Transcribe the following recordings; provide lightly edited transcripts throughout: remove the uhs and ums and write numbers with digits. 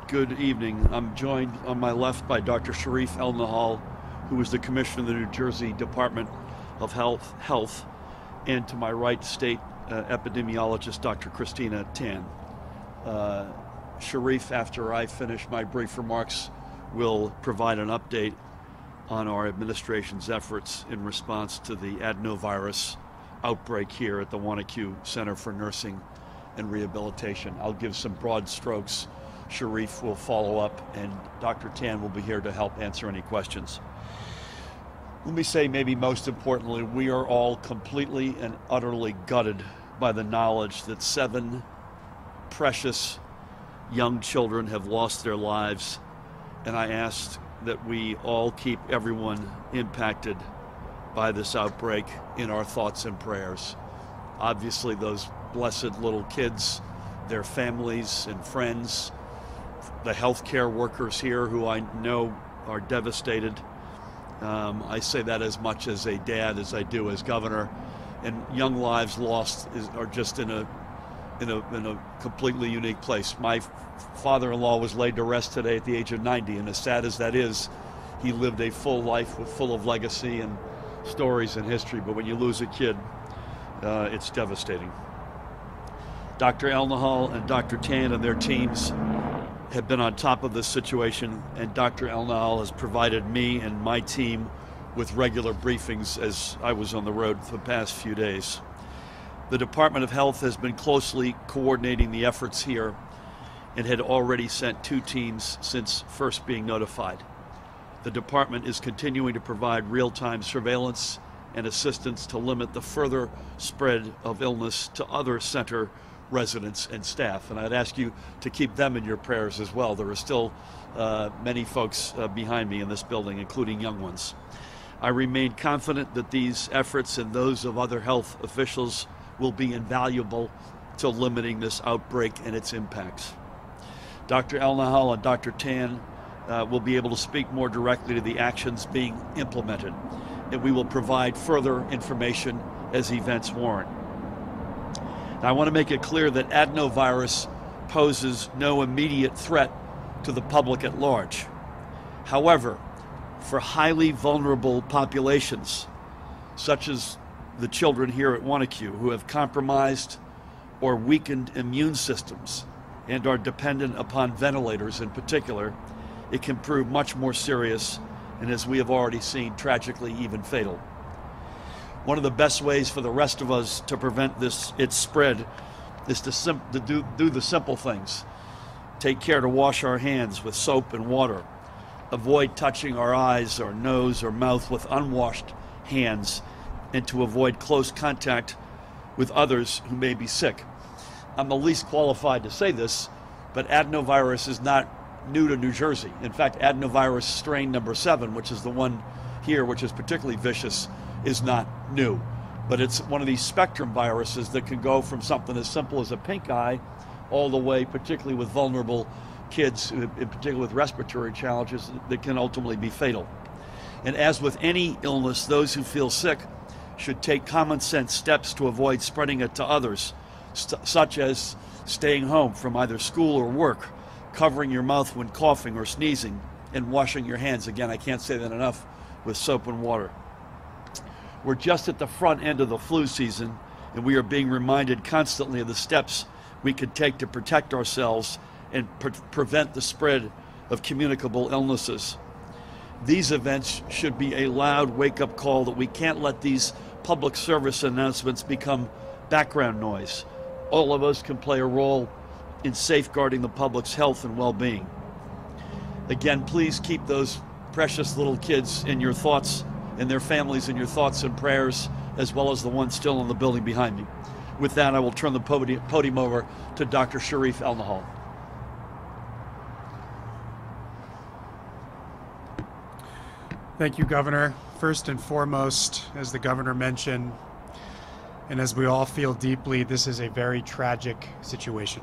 Good evening. I'm joined on my left by Dr. Shereef Elnahal, who is the Commissioner of the New Jersey Department of Health, and to my right, State Epidemiologist Dr. Christina Tan. Shereef, after I finish my brief remarks, will provide an update on our administration's efforts in response to the adenovirus outbreak here at the Wanaque Center for Nursing and Rehabilitation. I'll give some broad strokes. Shereef will follow up, and Dr. Tan will be here to help answer any questions. Let me say, maybe most importantly, we are all completely and utterly gutted by the knowledge that 7 precious young children have lost their lives, and I ask that we all keep everyone impacted by this outbreak in our thoughts and prayers. Obviously, those blessed little kids, their families and friends, the healthcare workers here who I know are devastated. I say that as much as a dad as I do as governor. And young lives lost are just in a completely unique place. My father-in-law was laid to rest today at the age of 90, and as sad as that is, he lived a full life full of legacy and stories and history. But when you lose a kid, it's devastating. Dr. Elnahal and Dr. Tan and their teams have been on top of this situation, and Dr. Elnahal has provided me and my team with regular briefings as I was on the road for the past few days. The Department of Health has been closely coordinating the efforts here and had already sent 2 teams since first being notified. The department is continuing to provide real-time surveillance and assistance to limit the further spread of illness to other center residents and staff, and I'd ask you to keep them in your prayers as well. There are still many folks behind me in this building, including young ones. I remain confident that these efforts and those of other health officials will be invaluable to limiting this outbreak and its impacts. Dr. Elnahal and Dr. Tan will be able to speak more directly to the actions being implemented, and we will provide further information as events warrant. Now, I want to make it clear that adenovirus poses no immediate threat to the public at large. However, for highly vulnerable populations, such as the children here at Wanaque who have compromised or weakened immune systems and are dependent upon ventilators in particular, it can prove much more serious and, as we have already seen, tragically even fatal. One of the best ways for the rest of us to prevent its spread is to do the simple things. Take care to wash our hands with soap and water. Avoid touching our eyes or nose or mouth with unwashed hands, and to avoid close contact with others who may be sick. I'm the least qualified to say this, but adenovirus is not new to New Jersey. In fact, adenovirus strain number 7, which is the one here, which is particularly vicious, is not new. But it's one of these spectrum viruses that can go from something as simple as a pink eye all the way, particularly with vulnerable kids, in particular with respiratory challenges, that can ultimately be fatal. And as with any illness, those who feel sick should take common sense steps to avoid spreading it to others, such as staying home from either school or work, covering your mouth when coughing or sneezing, and washing your hands. Again, I can't say that enough, with soap and water. We're just at the front end of the flu season, and we are being reminded constantly of the steps we could take to protect ourselves and prevent the spread of communicable illnesses. These events should be a loud wake-up call that we can't let these public service announcements become background noise. All of us can play a role in safeguarding the public's health and well-being. Again, please keep those precious little kids in your thoughts and their families in your thoughts and prayers, as well as the ones still in the building behind me. With that, I will turn the podium over to Dr. Shereef Elnahal. Thank you, Governor. First and foremost, as the Governor mentioned, and as we all feel deeply, this is a very tragic situation.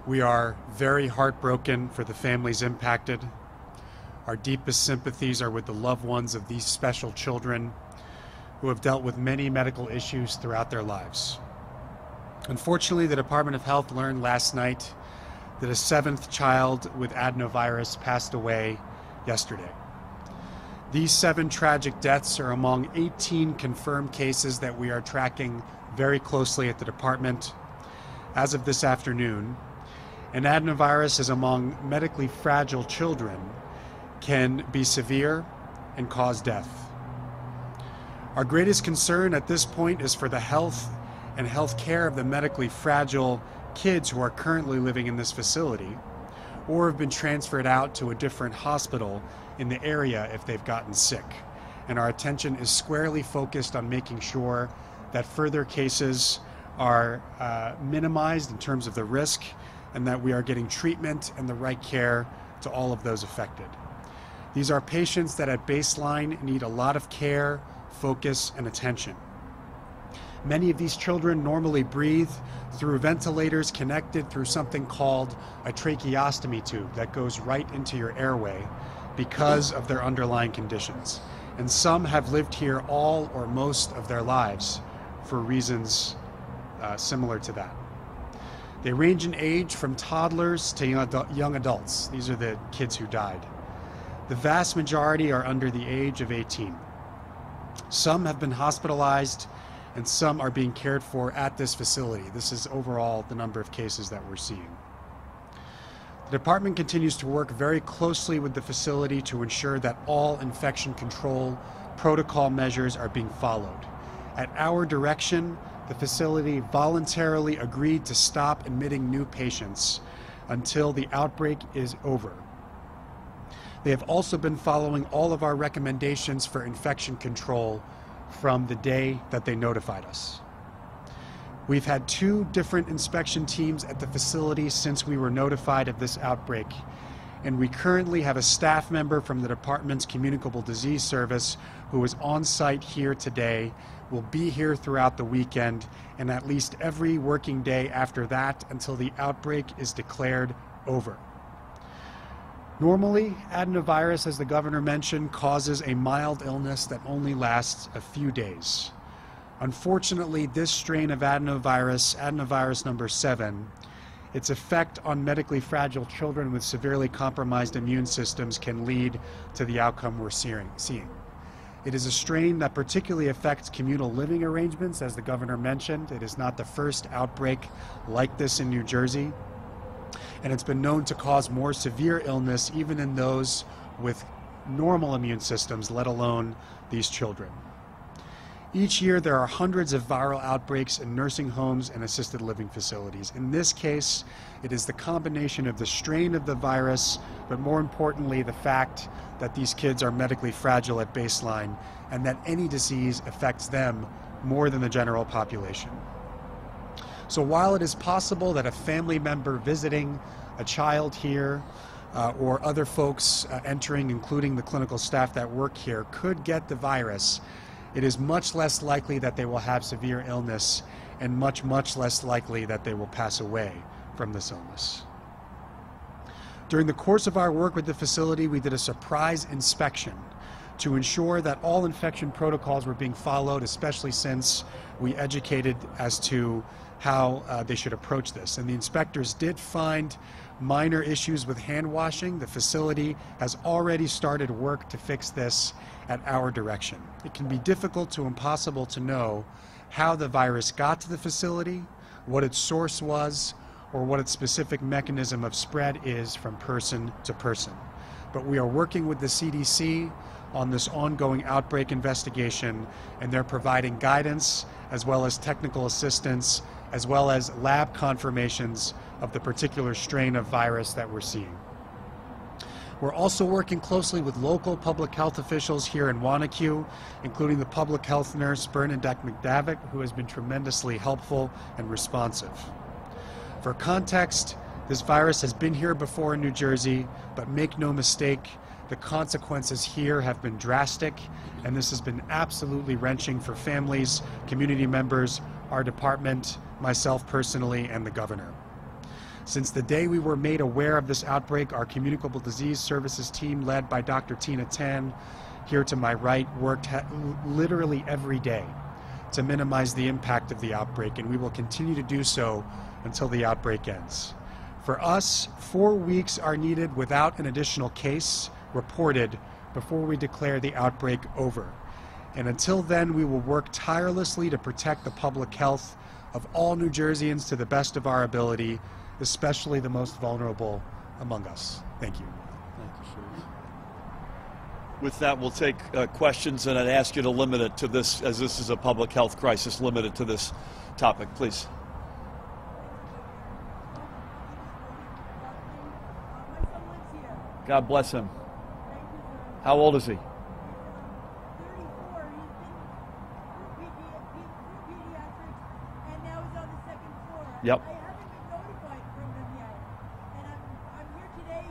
We are very heartbroken for the families impacted. Our deepest sympathies are with the loved ones of these special children who have dealt with many medical issues throughout their lives. Unfortunately, the Department of Health learned last night that a 7th child with adenovirus passed away yesterday. These 7 tragic deaths are among 18 confirmed cases that we are tracking very closely at the department as of this afternoon. And adenovirus is among medically fragile children can be severe and cause death. Our greatest concern at this point is for the health and health care of the medically fragile kids who are currently living in this facility or have been transferred out to a different hospital in the area if they've gotten sick. And our attention is squarely focused on making sure that further cases are minimized in terms of the risk and that we are getting treatment and the right care to all of those affected. These are patients that at baseline need a lot of care, focus, and attention. Many of these children normally breathe through ventilators connected through something called a tracheostomy tube that goes right into your airway because of their underlying conditions. And some have lived here all or most of their lives for reasons similar to that. They range in age from toddlers to young adults. These are the kids who died. The vast majority are under the age of 18. Some have been hospitalized and some are being cared for at this facility. This is overall the number of cases that we're seeing. The department continues to work very closely with the facility to ensure that all infection control protocol measures are being followed. At our direction, the facility voluntarily agreed to stop admitting new patients until the outbreak is over. They have also been following all of our recommendations for infection control from the day that they notified us. We've had 2 different inspection teams at the facility since we were notified of this outbreak, and we currently have a staff member from the department's Communicable Disease Service who is on site here today, will be here throughout the weekend, and at least every working day after that until the outbreak is declared over. Normally, adenovirus, as the governor mentioned, causes a mild illness that only lasts a few days. Unfortunately, this strain of adenovirus number 7, its effect on medically fragile children with severely compromised immune systems can lead to the outcome we're seeing. It is a strain that particularly affects communal living arrangements, as the governor mentioned. It is not the first outbreak like this in New Jersey. And it's been known to cause more severe illness even in those with normal immune systems, let alone these children. Each year there are hundreds of viral outbreaks in nursing homes and assisted living facilities. In this case, it is the combination of the strain of the virus, but more importantly, the fact that these kids are medically fragile at baseline and that any disease affects them more than the general population. So while it is possible that a family member visiting a child here or other folks entering, including the clinical staff that work here, could get the virus, it is much less likely that they will have severe illness and much, much less likely that they will pass away from this illness. During the course of our work with the facility, we did a surprise inspection to ensure that all infection protocols were being followed, especially since we educated as to how they should approach this. And the inspectors did find minor issues with hand washing. The facility has already started work to fix this at our direction. It can be difficult to impossible to know how the virus got to the facility, what its source was, or what its specific mechanism of spread is from person to person. But we are working with the CDC on this ongoing outbreak investigation, and they're providing guidance as well as technical assistance as well as lab confirmations of the particular strain of virus that we're seeing. We're also working closely with local public health officials here in Wanaque, including the public health nurse Bernadette McDavitt, who has been tremendously helpful and responsive. For context, this virus has been here before in New Jersey, but make no mistake, the consequences here have been drastic, and this has been absolutely wrenching for families, community members, our department, myself personally, and the governor. Since the day we were made aware of this outbreak, our Communicable Disease Services team, led by Dr. Christina Tan, here to my right, worked literally every day to minimize the impact of the outbreak, and we will continue to do so until the outbreak ends. For us, 4 weeks are needed without an additional case reported before we declare the outbreak over. And until then, we will work tirelessly to protect the public health of all New Jerseyans to the best of our ability, especially the most vulnerable among us. Thank you. Thank you, Shereef. With that, we'll take questions, and I'd ask you to limit it to this, as this is a public health crisis, limit it to this topic, please. God bless him. How old is he? 34. He's been through pediatrics, and now he's on the second floor. Yep. I haven't been notified from them yet, and I'm here today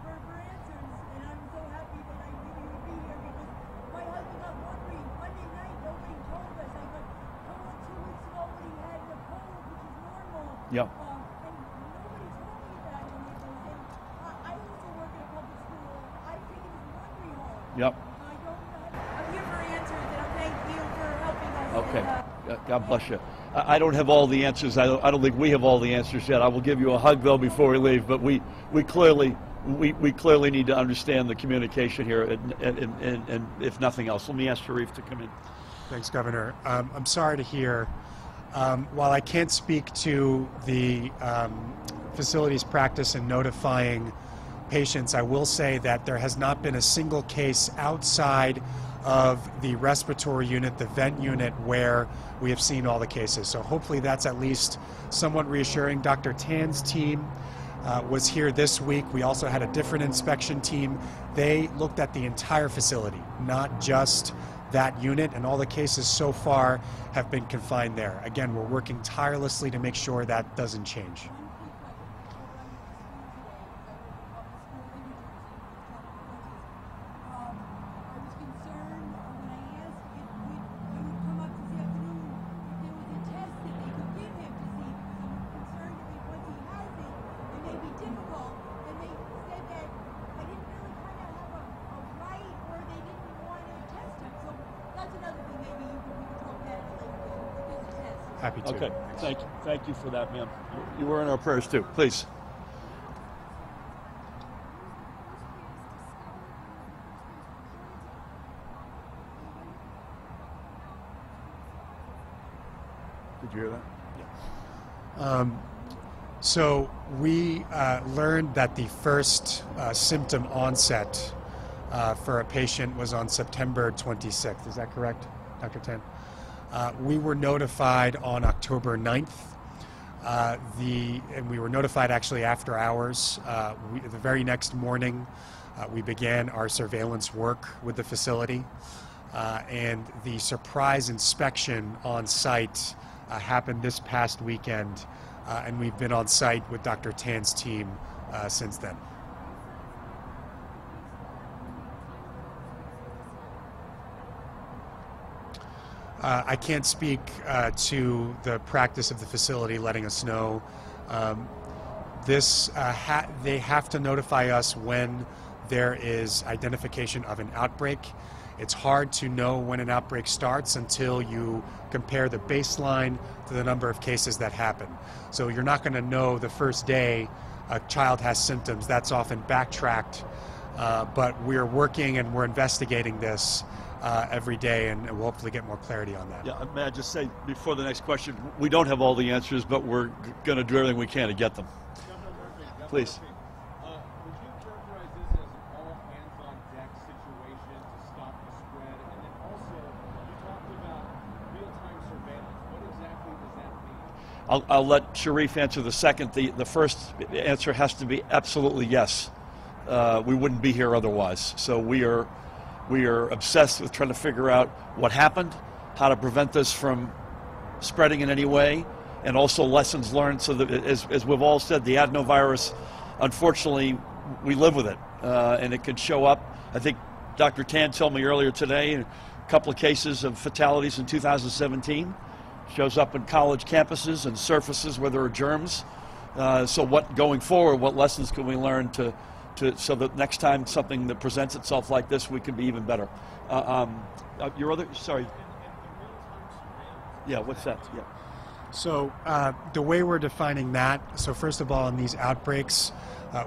for answers, and I'm so happy that I knew you would be here because my husband got wondering Monday night. Nobody told us. I got told 2 weeks ago when he had a cold, which is normal. Yep. And nobody told me about any of this. And I also work at a public school. I've taken his laundry home. Yep. I'm here for answers, and I thank you for helping us. Okay. And, God bless you. I don't have all the answers. I don't think we have all the answers yet. I will give you a hug though before we leave. But we clearly need to understand the communication here, and if nothing else, let me ask Shereef to come in. Thanks, Governor. I'm sorry to hear. While I can't speak to the facility's practice in notifying patients, I will say that there has not been a single case outside of the respiratory unit, the vent unit, where we have seen all the cases. So hopefully that's at least somewhat reassuring. Dr. Tan's team was here this week. We also had a different inspection team. They looked at the entire facility, not just that unit, and all the cases so far have been confined there. Again, we're working tirelessly to make sure that doesn't change. Happy to. Okay. Thank you for that, ma'am. You were in our prayers too. Please. Did you hear that? Yeah. So we learned that the first symptom onset for a patient was on September 26th. Is that correct, Dr. Tan? We were notified on October 9th. And we were notified actually after hours. The very next morning, we began our surveillance work with the facility. And the surprise inspection on site happened this past weekend. And we've been on site with Dr. Tan's team since then. I can't speak to the practice of the facility letting us know. They have to notify us when there is identification of an outbreak. It's hard to know when an outbreak starts until you compare the baseline to the number of cases that happen. So you're not going to know the first day a child has symptoms. That's often backtracked, but we're working and we're investigating this every day, and we'll hopefully get more clarity on that. Yeah, may I just say before the next question, we don't have all the answers, but we're going to do everything we can to get them. Please. Would you characterize this as an all-hands-on-deck situation to stop the spread? And then also, you talked about real-time surveillance. What exactly does that mean? I'll let Shereef answer the second. The first answer has to be absolutely yes. We wouldn't be here otherwise. So we are obsessed with trying to figure out what happened, how to prevent this from spreading in any way, and also lessons learned. So that, as we've all said, the adenovirus, unfortunately, we live with it, and it can show up. I think Dr. Tan told me earlier today, a couple of cases of fatalities in 2017. Shows up in college campuses and surfaces where there are germs. So going forward, what lessons can we learn so that next time something that presents itself like this, we can be even better. Your other, sorry. Yeah, what's that? Yeah. So the way we're defining that, so first of all, in these outbreaks,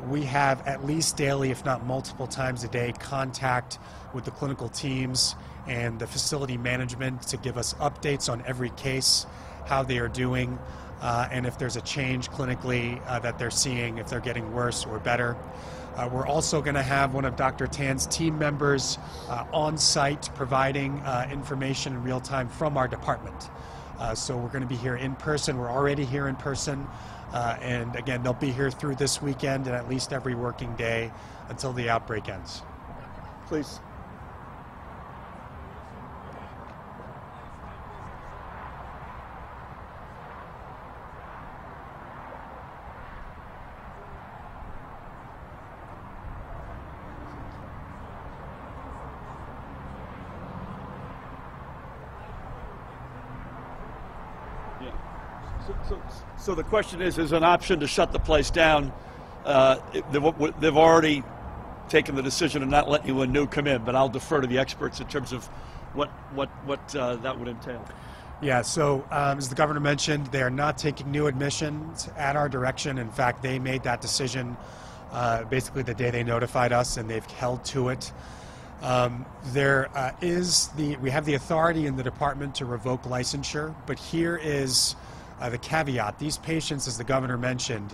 we have at least daily, if not multiple times a day, contact with the clinical teams and the facility management to give us updates on every case, how they are doing, and if there's a change clinically that they're seeing, if they're getting worse or better. We're also going to have one of Dr. Tan's team members on site providing information in real time from our department. So we're going to be here in person. We're already here in person. And again, they'll be here through this weekend and at least every working day until the outbreak ends. Please. So the question is an option to shut the place down. They've already taken the decision to not let anyone new come in, but I'll defer to the experts in terms of what that would entail. Yeah, so as the governor mentioned, they are not taking new admissions at our direction. In fact, they made that decision basically the day they notified us, and they've held to it. We have the authority in the department to revoke licensure, but here is the caveat. These patients, as the governor mentioned,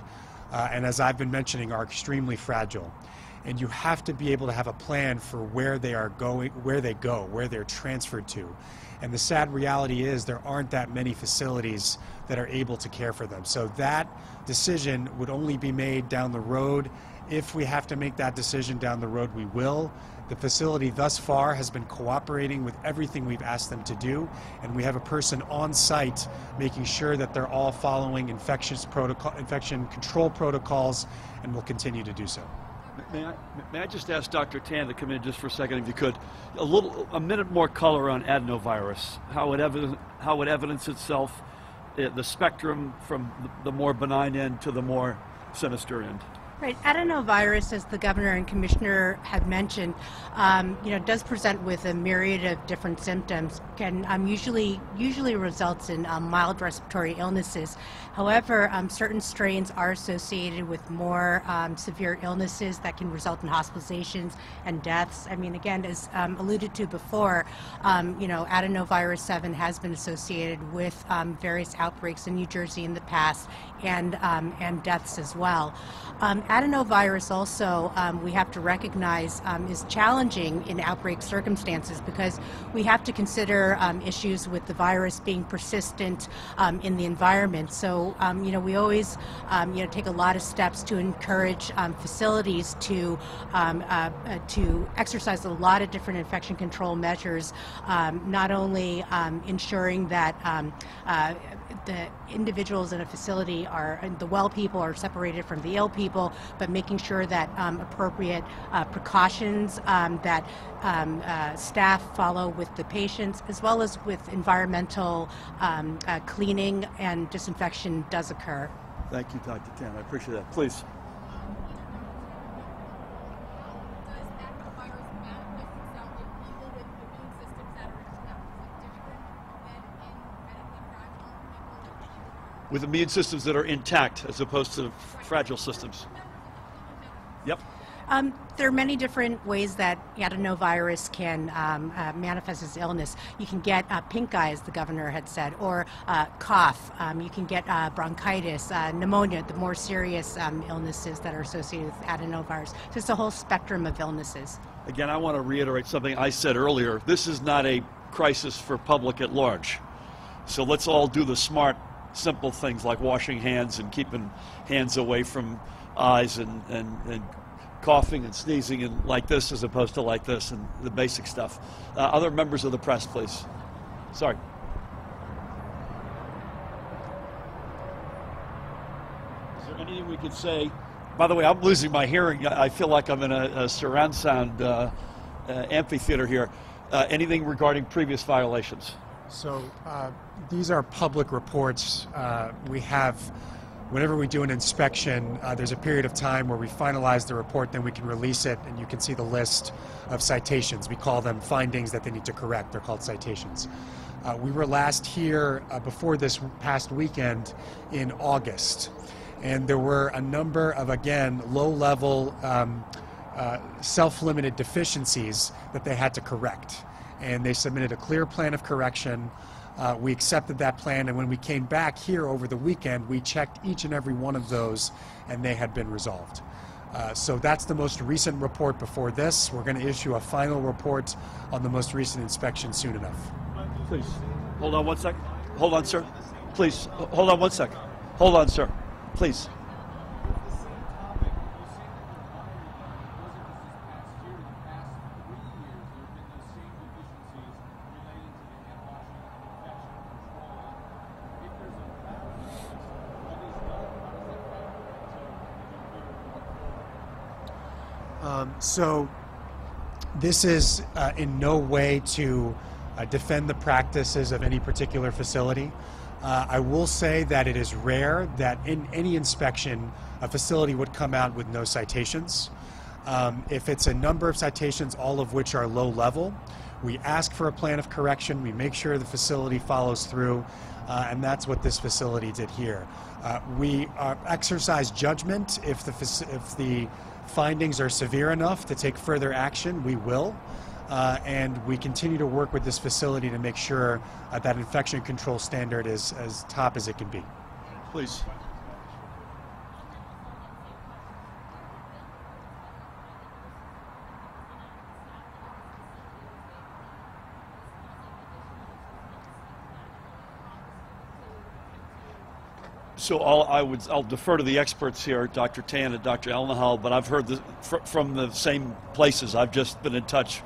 and as I've been mentioning, are extremely fragile. And you have to be able to have a plan for where they are going, where they're transferred to. And the sad reality is there aren't that many facilities that are able to care for them. So that decision would only be made down the road. If we have to make that decision down the road, we will. The facility thus far has been cooperating with everything we've asked them to do, and we have a person on site making sure that they're all following infection control protocols, and will continue to do so. May I just ask Dr. Tan to come in just for a second, if you could, a minute more color on adenovirus, how it evidence itself, the spectrum from the more benign end to the more sinister end. Right, adenovirus, as the governor and commissioner have mentioned, does present with a myriad of different symptoms. Can usually results in mild respiratory illnesses. However, certain strains are associated with more severe illnesses that can result in hospitalizations and deaths. I mean, again, as alluded to before, adenovirus 7 has been associated with various outbreaks in New Jersey in the past, and deaths as well. Adenovirus also, we have to recognize, is challenging in outbreak circumstances because we have to consider issues with the virus being persistent in the environment. So, we always, take a lot of steps to encourage facilities to exercise a lot of different infection control measures, not only ensuring that the individuals in a facility the well people are separated from the ill people, but making sure that appropriate precautions that staff follow with the patients, as well as with environmental cleaning and disinfection does occur. Thank you, Dr. Tan. I appreciate that. Please. With immune systems that are intact as opposed to fragile systems. Yep. There are many different ways that adenovirus can manifest as illness. You can get pink eye, as the governor had said, or cough. You can get bronchitis, pneumonia, the more serious illnesses that are associated with adenovirus. So it's a whole spectrum of illnesses. Again, I want to reiterate something I said earlier. This is not a crisis for public at large. So let's all do the smart, simple things like washing hands and keeping hands away from eyes and coughing and sneezing and like this as opposed to like this, and the basic stuff. Other members of the press, please. Sorry. Is there anything we could say? By the way, I'm losing my hearing. I feel like I'm in a surround sound amphitheater here. Anything regarding previous violations? So these are public reports. We have, whenever we do an inspection, there's a period of time where we finalize the report, then we can release it, and you can see the list of citations. We call them findings that they need to correct. They're called citations. We were last here before this past weekend in August, and there were a number of, again, low-level self-limited deficiencies that they had to correct. And they submitted a clear plan of correction. We accepted that plan, and when we came back here over the weekend, we checked each and every one of those, and they had been resolved. So that's the most recent report before this. We're going to issue a final report on the most recent inspection soon enough. Please, hold on 1 second. Hold on, sir. Please, hold on 1 second. Hold on, sir. Please. So this is in no way to defend the practices of any particular facility. I will say that it is rare that in any inspection a facility would come out with no citations. If it's a number of citations, all of which are low level, we ask for a plan of correction, we make sure the facility follows through, and that's what this facility did here. We exercise judgment. If the findings are severe enough to take further action, we will. And we continue to work with this facility to make sure that infection control standard is as top as it can be. Please. So I'll defer to the experts here, Dr. Tan and Dr. Elnahal, but I've heard from the same places. I've just been in touch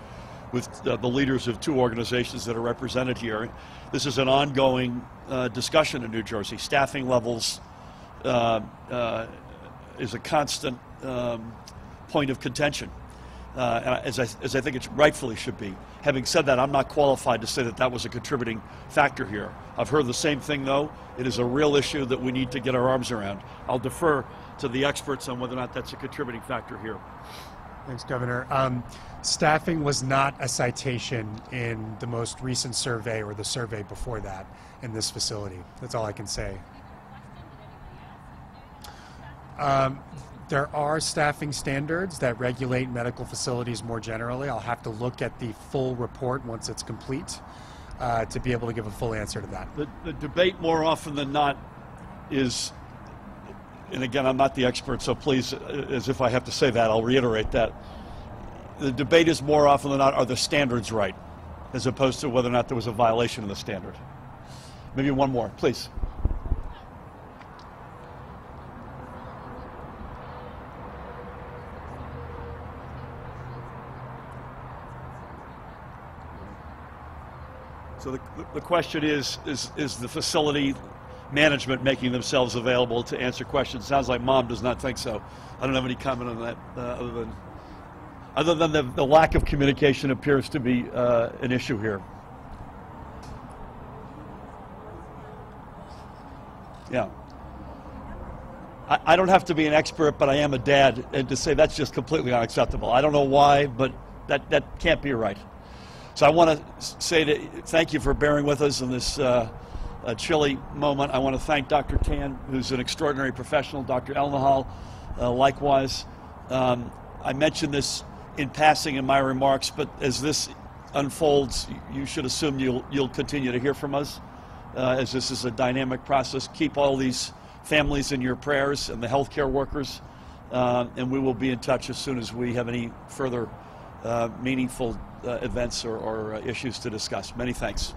with the leaders of two organizations that are represented here. This is an ongoing discussion in New Jersey. Staffing levels is a constant point of contention, as I think it rightfully should be. Having said that, I'm not qualified to say that that was a contributing factor here. I've heard the same thing, though. It is a real issue that we need to get our arms around. I'll defer to the experts on whether or not that's a contributing factor here. Thanks, Governor. Staffing was not a citation in the most recent survey or the survey before that in this facility. That's all I can say. There are staffing standards that regulate medical facilities more generally. I'll have to look at the full report once it's complete to be able to give a full answer to that. The debate more often than not is, and again, I'm not the expert, so please, as if I have to say that, I'll reiterate that. The debate is more often than not, are the standards right, as opposed to whether or not there was a violation of the standard. Maybe one more, please. So the question is the facility management making themselves available to answer questions? Sounds like Mom does not think so. I don't have any comment on that other than the lack of communication appears to be an issue here. Yeah. I don't have to be an expert, but I am a dad, and to say that's just completely unacceptable. I don't know why, but that can't be right. So I want to say thank you for bearing with us in this chilly moment. I want to thank Dr. Tan, who's an extraordinary professional, Dr. Elnahal, likewise. I mentioned this in passing in my remarks, but as this unfolds, you should assume you'll continue to hear from us, as this is a dynamic process. Keep all these families in your prayers and the healthcare workers, and we will be in touch as soon as we have any further meaningful events or issues to discuss. Many thanks.